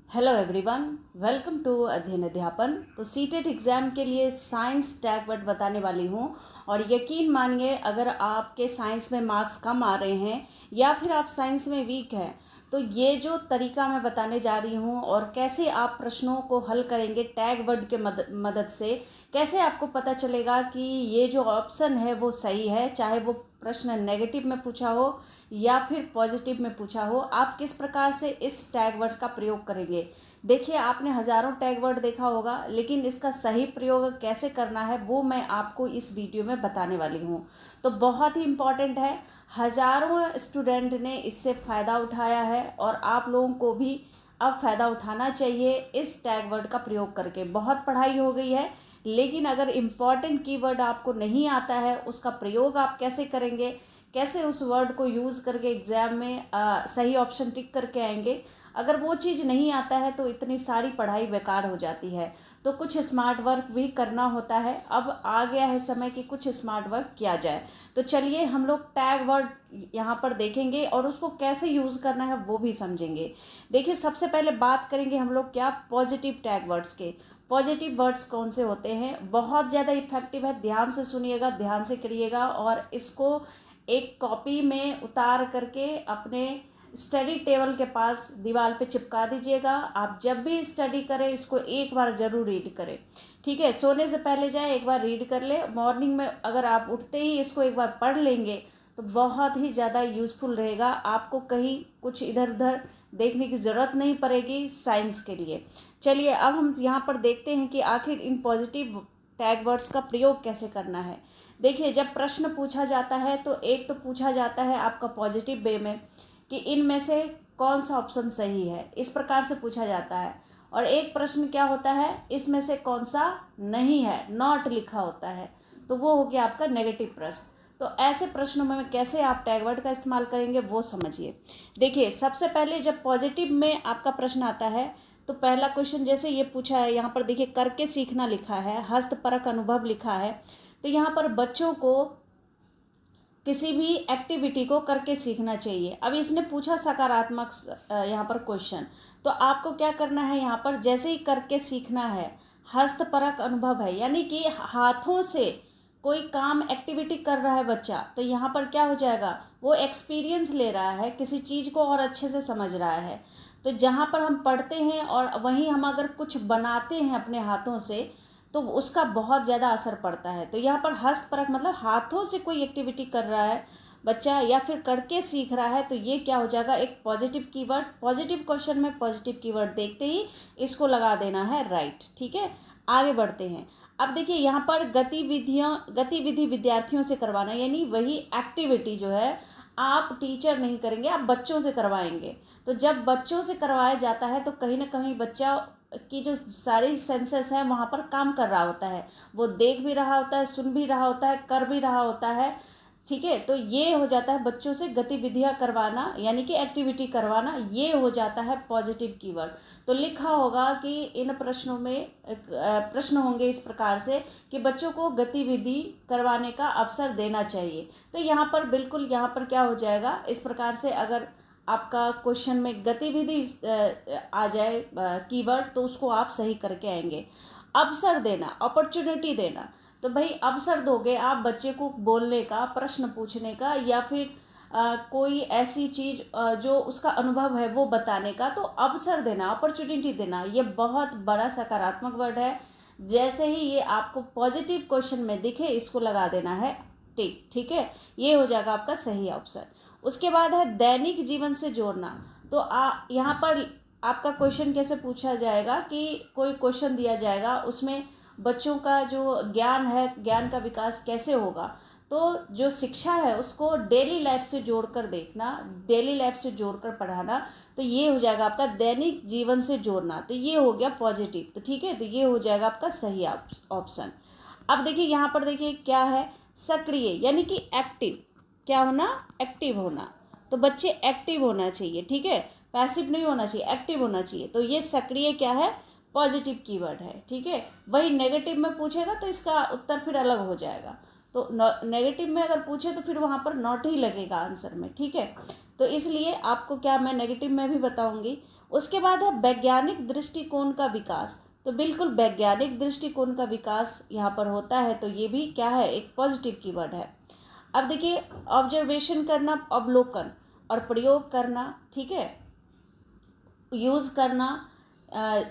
Hello everyone, welcome to अध्ययन अध्यापन। तो सीटेट एग्ज़ाम के लिए साइंस टैग वर्ड बताने वाली हूँ। और यकीन मानिए, अगर आपके साइंस में मार्क्स कम आ रहे हैं या फिर आप साइंस में वीक हैं, तो ये जो तरीका मैं बताने जा रही हूँ और कैसे आप प्रश्नों को हल करेंगे टैग वर्ड के मदद से, कैसे आपको पता चलेगा कि ये जो ऑप्शन है वो सही है, चाहे वो प्रश्न नेगेटिव में पूछा हो या फिर पॉजिटिव में पूछा हो, आप किस प्रकार से इस टैग वर्ड का प्रयोग करेंगे। देखिए, आपने हज़ारों टैग वर्ड देखा होगा, लेकिन इसका सही प्रयोग कैसे करना है वो मैं आपको इस वीडियो में बताने वाली हूँ। तो बहुत ही इम्पॉर्टेंट है, हज़ारों स्टूडेंट ने इससे फ़ायदा उठाया है और आप लोगों को भी अब फ़ायदा उठाना चाहिए इस टैग वर्ड का प्रयोग करके। बहुत पढ़ाई हो गई है, लेकिन अगर इम्पॉर्टेंट कीवर्ड आपको नहीं आता है, उसका प्रयोग आप कैसे करेंगे, कैसे उस वर्ड को यूज़ करके एग्ज़ाम में सही ऑप्शन टिक करके आएंगे, अगर वो चीज़ नहीं आता है तो इतनी सारी पढ़ाई बेकार हो जाती है। तो कुछ स्मार्ट वर्क भी करना होता है। अब आ गया है समय कि कुछ स्मार्ट वर्क किया जाए। तो चलिए हम लोग टैग वर्ड यहाँ पर देखेंगे और उसको कैसे यूज़ करना है वो भी समझेंगे। देखिए, सबसे पहले बात करेंगे हम लोग क्या पॉजिटिव टैग वर्ड्स के। पॉजिटिव वर्ड्स कौन से होते हैं, बहुत ज़्यादा इफेक्टिव है। ध्यान से सुनिएगा, ध्यान से करिएगा और इसको एक कॉपी में उतार करके अपने स्टडी टेबल के पास दीवार पे चिपका दीजिएगा। आप जब भी स्टडी करें इसको एक बार ज़रूर रीड करें, ठीक है। सोने से पहले जाए एक बार रीड कर ले, मॉर्निंग में अगर आप उठते ही इसको एक बार पढ़ लेंगे तो बहुत ही ज़्यादा यूज़फुल रहेगा। आपको कहीं कुछ इधर उधर देखने की ज़रूरत नहीं पड़ेगी साइंस के लिए। चलिए, अब हम यहाँ पर देखते हैं कि आखिर इन पॉजिटिव टैग वर्ड्स का प्रयोग कैसे करना है। देखिए, जब प्रश्न पूछा जाता है तो एक तो पूछा जाता है आपका पॉजिटिव वे में कि इनमें से कौन सा ऑप्शन सही है, इस प्रकार से पूछा जाता है। और एक प्रश्न क्या होता है, इसमें से कौन सा नहीं है, नॉट लिखा होता है, तो वो हो गया आपका नेगेटिव प्रश्न। तो ऐसे प्रश्नों में कैसे आप टैग वर्ड का इस्तेमाल करेंगे वो समझिए। देखिए, सबसे पहले जब पॉजिटिव में आपका प्रश्न आता है तो पहला क्वेश्चन जैसे ये पूछा है, यहाँ पर देखिए करके सीखना लिखा है, हस्तपरक अनुभव लिखा है। तो यहाँ पर बच्चों को किसी भी एक्टिविटी को करके सीखना चाहिए। अब इसने पूछा सकारात्मक यहाँ पर क्वेश्चन, तो आपको क्या करना है, यहाँ पर जैसे ही करके सीखना है, हस्तपरक अनुभव है, यानी कि हाथों से कोई काम एक्टिविटी कर रहा है बच्चा, तो यहाँ पर क्या हो जाएगा, वो एक्सपीरियंस ले रहा है, किसी चीज़ को और अच्छे से समझ रहा है। तो जहाँ पर हम पढ़ते हैं और वहीं हम अगर कुछ बनाते हैं अपने हाथों से, तो उसका बहुत ज़्यादा असर पड़ता है। तो यहाँ पर हस्तपरक मतलब हाथों से कोई एक्टिविटी कर रहा है बच्चा या फिर करके सीख रहा है, तो ये क्या हो जाएगा, एक पॉजिटिव कीवर्ड। पॉजिटिव क्वेश्चन में पॉजिटिव कीवर्ड देखते ही इसको लगा देना है राइट, ठीक है। आगे बढ़ते हैं। अब देखिए, यहाँ पर गतिविधि विद्यार्थियों से करवाना, यानी वही एक्टिविटी जो है आप टीचर नहीं करेंगे, आप बच्चों से करवाएंगे। तो जब बच्चों से करवाया जाता है तो कहीं ना कहीं बच्चा की जो सारी सेंसेस हैं वहाँ पर काम कर रहा होता है, वो देख भी रहा होता है, सुन भी रहा होता है, कर भी रहा होता है, ठीक है। तो ये हो जाता है बच्चों से गतिविधियाँ करवाना, यानी कि एक्टिविटी करवाना, ये हो जाता है पॉजिटिव कीवर्ड। तो लिखा होगा कि इन प्रश्नों में प्रश्न होंगे इस प्रकार से कि बच्चों को गतिविधि करवाने का अवसर देना चाहिए। तो यहाँ पर बिल्कुल, यहाँ पर क्या हो जाएगा, इस प्रकार से अगर आपका क्वेश्चन में गतिविधि आ जाए कीवर्ड, तो उसको आप सही करके आएंगे। अवसर देना, अपॉर्चुनिटी देना, तो भाई अवसर दोगे आप बच्चे को बोलने का, प्रश्न पूछने का, या फिर कोई ऐसी चीज़ जो उसका अनुभव है वो बताने का, तो अवसर देना, अपॉर्चुनिटी देना, ये बहुत बड़ा सकारात्मक वर्ड है। जैसे ही ये आपको पॉजिटिव क्वेश्चन में दिखे, इसको लगा देना है टिक, ठीक है। ये हो जाएगा आपका सही ऑप्शन। उसके बाद है दैनिक जीवन से जोड़ना। तो यहाँ पर आपका क्वेश्चन कैसे पूछा जाएगा कि कोई क्वेश्चन दिया जाएगा, उसमें बच्चों का जो ज्ञान है, ज्ञान का विकास कैसे होगा, तो जो शिक्षा है उसको डेली लाइफ से जोड़कर देखना, डेली लाइफ से जोड़कर पढ़ाना, तो ये हो जाएगा आपका दैनिक जीवन से जोड़ना। तो ये हो गया पॉजिटिव, तो ठीक है, तो ये हो जाएगा आपका सही ऑप्शन। अब देखिए, यहाँ पर देखिए क्या है, सक्रिय, यानी कि एक्टिव, क्या होना, एक्टिव होना। तो बच्चे एक्टिव होना चाहिए, ठीक है, पैसिव नहीं होना चाहिए, एक्टिव होना चाहिए। तो ये सक्रिय क्या है, पॉजिटिव कीवर्ड है, ठीक है। वही नेगेटिव में पूछेगा तो इसका उत्तर फिर अलग हो जाएगा। तो नेगेटिव में अगर पूछे तो फिर वहाँ पर नॉट ही लगेगा आंसर में, ठीक है। तो इसलिए आपको क्या मैं नेगेटिव में भी बताऊंगी, उसके बाद है वैज्ञानिक दृष्टिकोण का विकास। तो बिल्कुल वैज्ञानिक दृष्टिकोण का विकास यहाँ पर होता है, तो ये भी क्या है, एक पॉजिटिव कीवर्ड है। अब देखिए, ऑब्जर्वेशन करना, अवलोकन और प्रयोग करना, ठीक है, यूज़ करना,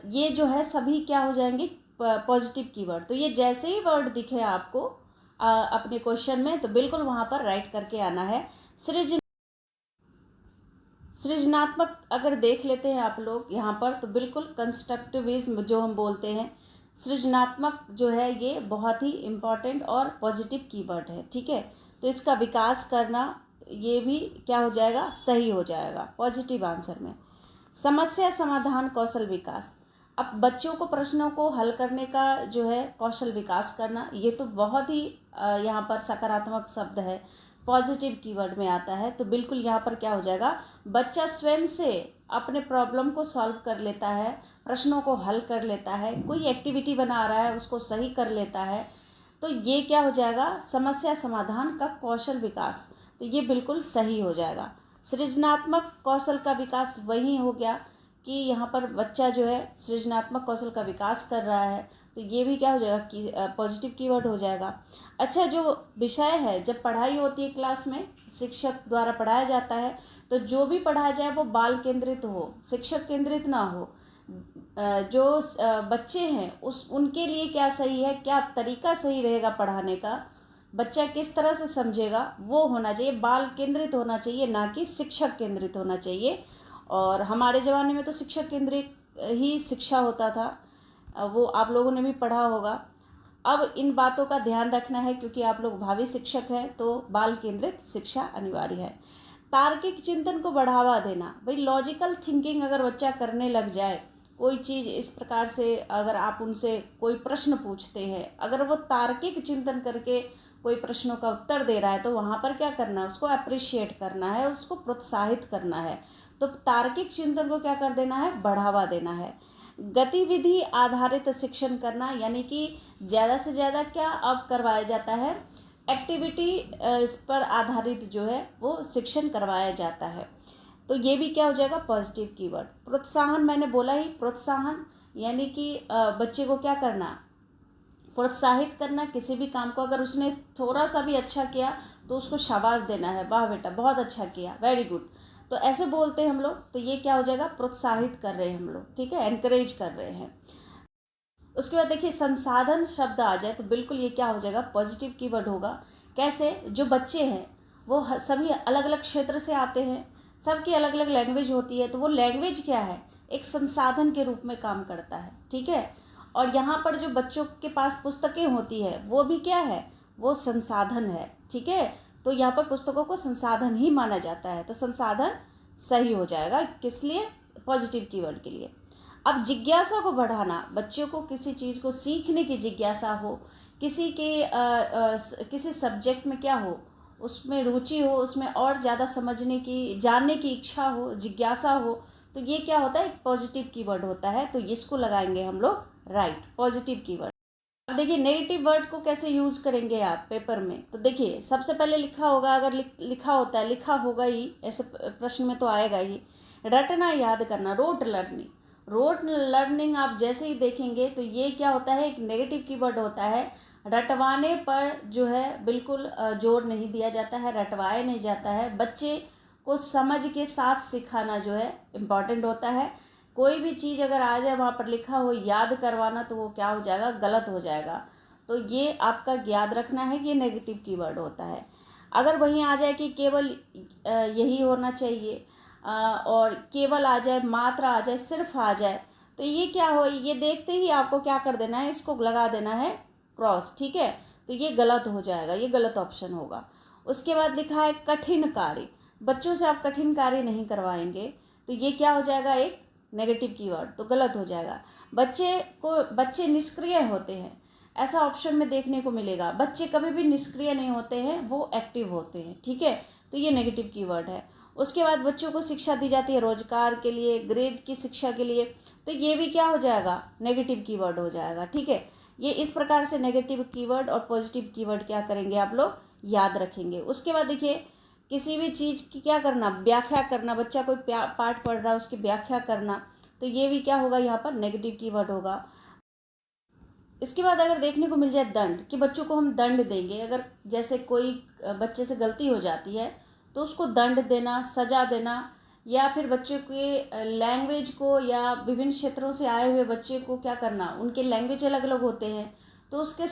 ये जो है सभी क्या हो जाएंगे, पॉजिटिव कीवर्ड। तो ये जैसे ही वर्ड दिखे आपको अपने क्वेश्चन में, तो बिल्कुल वहाँ पर राइट करके आना है। सृजनात्मक अगर देख लेते हैं आप लोग यहाँ पर, तो बिल्कुल कंस्ट्रक्टिविज्म जो हम बोलते हैं, सृजनात्मक जो है ये बहुत ही इम्पॉर्टेंट और पॉजिटिव कीवर्ड है, ठीक है। तो इसका विकास करना, ये भी क्या हो जाएगा, सही हो जाएगा पॉजिटिव आंसर में। समस्या समाधान कौशल विकास, अब बच्चों को प्रश्नों को हल करने का जो है कौशल विकास करना, ये तो बहुत ही यहाँ पर सकारात्मक शब्द है, पॉजिटिव कीवर्ड में आता है। तो बिल्कुल यहाँ पर क्या हो जाएगा, बच्चा स्वयं से अपने प्रॉब्लम को सॉल्व कर लेता है, प्रश्नों को हल कर लेता है, कोई एक्टिविटी बना रहा है उसको सही कर लेता है, तो ये क्या हो जाएगा, समस्या समाधान का कौशल विकास। तो ये बिल्कुल सही हो जाएगा। सृजनात्मक कौशल का विकास वही हो गया कि यहाँ पर बच्चा जो है सृजनात्मक कौशल का विकास कर रहा है, तो ये भी क्या हो जाएगा कि पॉजिटिव कीवर्ड हो जाएगा। अच्छा, जो विषय है, जब पढ़ाई होती है क्लास में, शिक्षक द्वारा पढ़ाया जाता है, तो जो भी पढ़ाया जाए वो बाल केंद्रित हो, शिक्षक केंद्रित ना हो। जो बच्चे हैं उनके लिए क्या सही है, क्या तरीका सही रहेगा पढ़ाने का, बच्चा किस तरह से समझेगा, वो होना चाहिए, बाल केंद्रित होना चाहिए, ना कि शिक्षक केंद्रित होना चाहिए। और हमारे ज़माने में तो शिक्षक केंद्रित ही शिक्षा होता था, वो आप लोगों ने भी पढ़ा होगा। अब इन बातों का ध्यान रखना है, क्योंकि आप लोग भावी शिक्षक हैं, तो बाल केंद्रित शिक्षा अनिवार्य है। तार्किक चिंतन को बढ़ावा देना, भाई लॉजिकल थिंकिंग अगर बच्चा करने लग जाए, कोई चीज़ इस प्रकार से, अगर आप उनसे कोई प्रश्न पूछते हैं, अगर वो तार्किक चिंतन करके कोई प्रश्नों का उत्तर दे रहा है, तो वहाँ पर क्या करना है, उसको अप्रिशिएट करना है, उसको प्रोत्साहित करना है। तो तार्किक चिंतन को क्या कर देना है, बढ़ावा देना है। गतिविधि आधारित शिक्षण करना, यानी कि ज़्यादा से ज़्यादा क्या अब करवाया जाता है, एक्टिविटी इस पर आधारित जो है वो शिक्षण करवाया जाता है। तो ये भी क्या हो जाएगा, पॉजिटिव कीवर्ड। प्रोत्साहन, मैंने बोला ही, प्रोत्साहन यानी कि बच्चे को क्या करना, प्रोत्साहित करना किसी भी काम को। अगर उसने थोड़ा सा भी अच्छा किया तो उसको शाबाश देना है, वाह बेटा बहुत अच्छा किया, वेरी गुड, तो ऐसे बोलते हैं हम लोग। तो ये क्या हो जाएगा, प्रोत्साहित कर रहे हैं हम लोग, ठीक है, एनकरेज कर रहे हैं। उसके बाद देखिए, संसाधन शब्द आ जाए तो बिल्कुल ये क्या हो जाएगा, पॉजिटिव कीवर्ड होगा। कैसे, जो बच्चे हैं वो सभी अलग अलग क्षेत्र से आते हैं, सबकी अलग अलग लैंग्वेज होती है, तो वो लैंग्वेज क्या है, एक संसाधन के रूप में काम करता है, ठीक है। और यहाँ पर जो बच्चों के पास पुस्तकें होती है, वो भी क्या है, वो संसाधन है, ठीक है। तो यहाँ पर पुस्तकों को संसाधन ही माना जाता है, तो संसाधन सही हो जाएगा, किस लिए, पॉजिटिव कीवर्ड के लिए। अब जिज्ञासा को बढ़ाना, बच्चों को किसी चीज़ को सीखने की जिज्ञासा हो, किसी के किसी सब्जेक्ट में क्या हो, उसमें रुचि हो, उसमें और ज़्यादा समझने की, जानने की इच्छा हो, जिज्ञासा हो, तो ये क्या होता है, एक पॉजिटिव कीवर्ड होता है। तो इसको लगाएंगे हम लोग राइट, पॉजिटिव कीवर्ड। अब देखिए, नेगेटिव वर्ड को कैसे यूज़ करेंगे आप पेपर में। तो देखिए, सबसे पहले लिखा होगा, अगर लिखा होता है, लिखा होगा ही, ऐसे प्रश्न में तो आएगा ही, रटना, याद करना, रोट लर्निंग। रोट लर्निंग आप जैसे ही देखेंगे तो ये क्या होता है, एक नेगेटिव कीवर्ड होता है। रटवाने पर जो है बिल्कुल जोर नहीं दिया जाता है, रटवाया नहीं जाता है। बच्चे को समझ के साथ सिखाना जो है इम्पॉर्टेंट होता है। कोई भी चीज़ अगर आ जाए वहाँ पर लिखा हो याद करवाना, तो वो क्या हो जाएगा, गलत हो जाएगा। तो ये आपका याद रखना है कि ये नेगेटिव कीवर्ड होता है। अगर वहीं आ जाए कि केवल यही होना चाहिए, और केवल आ जाए, मात्रा आ जाए, सिर्फ आ जाए, तो ये क्या हो, ये देखते ही आपको क्या कर देना है, इसको लगा देना है क्रॉस, ठीक है। तो ये गलत हो जाएगा, ये गलत ऑप्शन होगा। उसके बाद लिखा है कठिन कार्य, बच्चों से आप कठिन कार्य नहीं करवाएंगे, तो ये क्या हो जाएगा, एक नेगेटिव कीवर्ड, तो गलत हो जाएगा। बच्चे निष्क्रिय होते हैं, ऐसा ऑप्शन में देखने को मिलेगा। बच्चे कभी भी निष्क्रिय नहीं होते हैं, वो एक्टिव होते हैं, ठीक है। तो ये नेगेटिव कीवर्ड है। उसके बाद बच्चों को शिक्षा दी जाती है रोजगार के लिए, ग्रेड की शिक्षा के लिए, तो ये भी क्या हो जाएगा, नेगेटिव कीवर्ड हो जाएगा, ठीक है। ये इस प्रकार से नेगेटिव कीवर्ड और पॉजिटिव कीवर्ड क्या करेंगे आप लोग, याद रखेंगे। उसके बाद देखिए, किसी भी चीज़ की क्या करना, व्याख्या करना, बच्चा कोई पाठ पढ़ रहा है उसकी व्याख्या करना, तो ये भी क्या होगा, यहाँ पर नेगेटिव कीवर्ड होगा। इसके बाद अगर देखने को मिल जाए दंड, कि बच्चों को हम दंड देंगे, अगर जैसे कोई बच्चे से गलती हो जाती है तो उसको दंड देना, सजा देना, या फिर बच्चे के लैंग्वेज को, या विभिन्न क्षेत्रों से आए हुए बच्चे को क्या करना, उनके लैंग्वेज अलग अलग होते हैं, तो उसके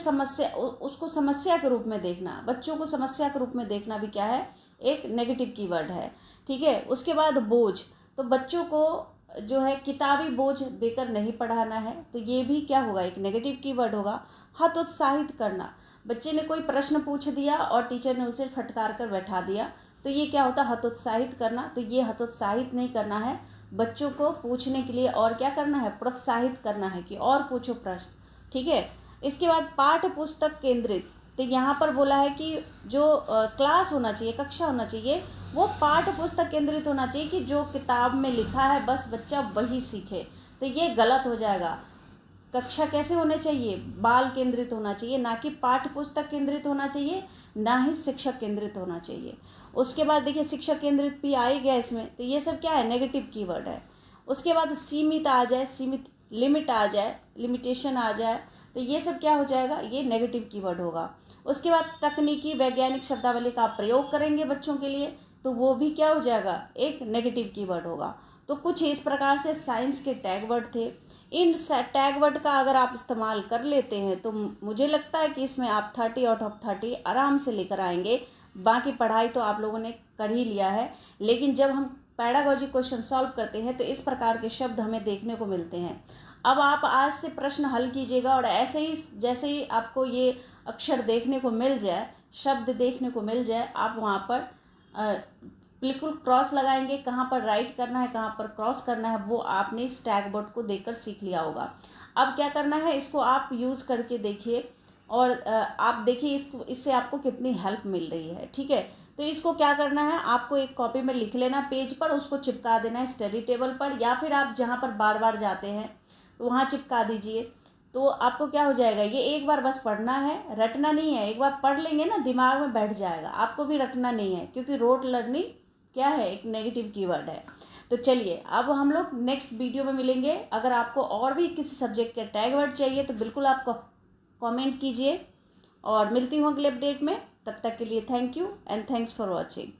उसको समस्या के रूप में देखना, बच्चों को समस्या के रूप में देखना भी क्या है, एक नेगेटिव कीवर्ड है। ठीक है। उसके बाद बोझ, तो बच्चों को जो है किताबी बोझ देकर नहीं पढ़ाना है, तो ये भी क्या होगा, एक नेगेटिव कीवर्ड होगा। हतोत्साहित करना, बच्चे ने कोई प्रश्न पूछ दिया और टीचर ने उसे फटकार कर बैठा दिया, तो ये क्या होता है, हतोत्साहित करना। तो ये हतोत्साहित नहीं करना है, बच्चों को पूछने के लिए और क्या करना है, प्रोत्साहित करना है कि और पूछो प्रश्न। ठीक है। इसके बाद पाठ्य पुस्तक केंद्रित, तो यहाँ पर बोला है कि जो क्लास होना चाहिए, कक्षा होना चाहिए, वो पाठ्य पुस्तक केंद्रित होना चाहिए, कि जो किताब में लिखा है बस बच्चा वही सीखे, तो ये गलत हो जाएगा। कक्षा कैसे होने चाहिए, बाल केंद्रित होना चाहिए, ना कि पाठ्य पुस्तक केंद्रित होना चाहिए, ना ही शिक्षक केंद्रित होना चाहिए। उसके बाद देखिए शिक्षक केंद्रित भी आ ही गया इसमें, तो ये सब क्या है, नेगेटिव कीवर्ड है। उसके बाद सीमित आ जाए, सीमित, लिमिट आ जाए, लिमिटेशन आ जाए, तो ये सब क्या हो जाएगा, ये नेगेटिव कीवर्ड होगा। उसके बाद तकनीकी वैज्ञानिक शब्दावली का प्रयोग करेंगे बच्चों के लिए, तो वो भी क्या हो जाएगा, एक नेगेटिव कीवर्ड होगा। तो कुछ इस प्रकार से साइंस के टैग वर्ड थे। इन टैग वर्ड का अगर आप इस्तेमाल कर लेते हैं तो मुझे लगता है कि इसमें आप 30 आउट ऑफ 30 आराम से लेकर आएंगे। बाकी पढ़ाई तो आप लोगों ने कर ही लिया है, लेकिन जब हम पैडागॉजी क्वेश्चन सॉल्व करते हैं तो इस प्रकार के शब्द हमें देखने को मिलते हैं। अब आप आज से प्रश्न हल कीजिएगा, और ऐसे ही जैसे ही आपको ये अक्षर देखने को मिल जाए, शब्द देखने को मिल जाए, आप वहाँ पर बिल्कुल क्रॉस लगाएंगे, कहाँ पर राइट करना है, कहाँ पर क्रॉस करना है, वो आपने इस टैग बोर्ड को देखकर सीख लिया होगा। अब क्या करना है, इसको आप यूज़ करके देखिए, और आप देखिए इससे आपको कितनी हेल्प मिल रही है। ठीक है। तो इसको क्या करना है, आपको एक कॉपी में लिख लेना, पेज पर उसको चिपका देना है स्टडी टेबल पर, या फिर आप जहाँ पर बार बार जाते हैं वहाँ चिपका दीजिए। तो आपको क्या हो जाएगा, ये एक बार बस पढ़ना है, रटना नहीं है। एक बार पढ़ लेंगे ना, दिमाग में बैठ जाएगा, आपको भी रटना नहीं है, क्योंकि रोट लर्निंग क्या है, एक नेगेटिव कीवर्ड है। तो चलिए अब हम लोग नेक्स्ट वीडियो में मिलेंगे। अगर आपको और भी किसी सब्जेक्ट के टैग वर्ड चाहिए तो बिल्कुल आप कमेंट कीजिए, और मिलती हूँ अगले अपडेट में। तब तक के लिए thank you and thanks for watching.